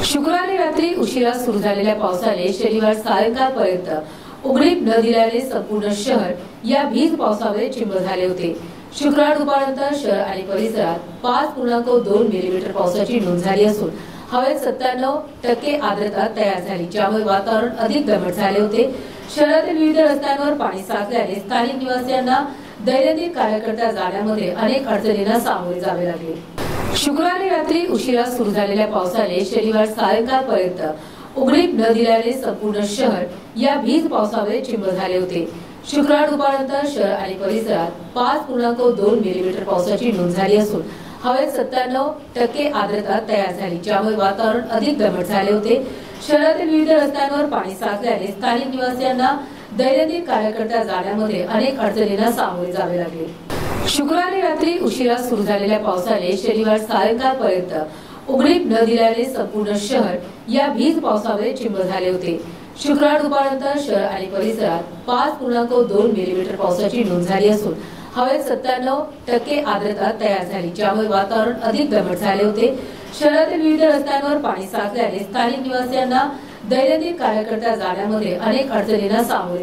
शुक्रवारी रात्री उशिरा सुरू झालेल्या पावसाने शनिवार सायंकाळपर्यंत उघडीप न दिल्याने संपूर्ण शहर या भीज पावसामुळे चिंब झाले होते। शुक्रवार दुपारनंतर शहर आणि परिसरात 5.2 मिलीमीटर पावसाची नोंद झाली असून हवेत 97% आर्द्रता तयार झाली, ज्यामुळे वातावरण अधिक दमट झाले होते। शहरातील विविध रस्त्यांवर पाणी साचल्याने स्थानिक निवासियांना दैनंदिन कार्यकर्ता जाण्यामध्ये अनेक अडचणींना सामोरे जावे लागले। शुक्रवारी रात्री उशिरा सुरू झालेल्या पावसाने शनिवार सायंकाळपर्यंत उघडीप न दिल्याने संपूर्ण शहर या भीज पावसामुळे चिंब झाले होते। शुक्रवार दुपारनंतर शहर आणि परिसरात 5.2 मिलीमीटर पावसाची नोंद झाली असून हवेत 97% आर्द्रता तयार झाली, ज्यामुळे वातावरण अधिक दमट झाले होते। शहरातील विविध रस्त्यांवर पाणी साचल्याने स्थानिक निवासियांना दैनंदिन कार्यकर्ता जाण्यामध्ये अनेक अडचणींना सामोरे जावे लागले। शुक्रवारी रात्री उशिरा सुरू झालेल्या पावसाने शनिवार सायंकाळपर्यंत उघडीप न दिल्याने संपूर्ण शहर या भीज पावसामुळे चिंब झाले होते। शुक्रवार दुपारनंतर शहर आणि परिसरात 5.2 मिलीमीटर पावसाची नोंद झाली असून हवेत 97% आर्द्रता तयार झाली, ज्यामुळे वातावरण अधिक दमट झाले होते। शहरातील विविध रस्त्यांवर पाणी साचल्याने स्थानिक निवासियांना दैनंदिन कार्यकर्ता जाण्यामध्ये अनेक अडचणींना सामोरे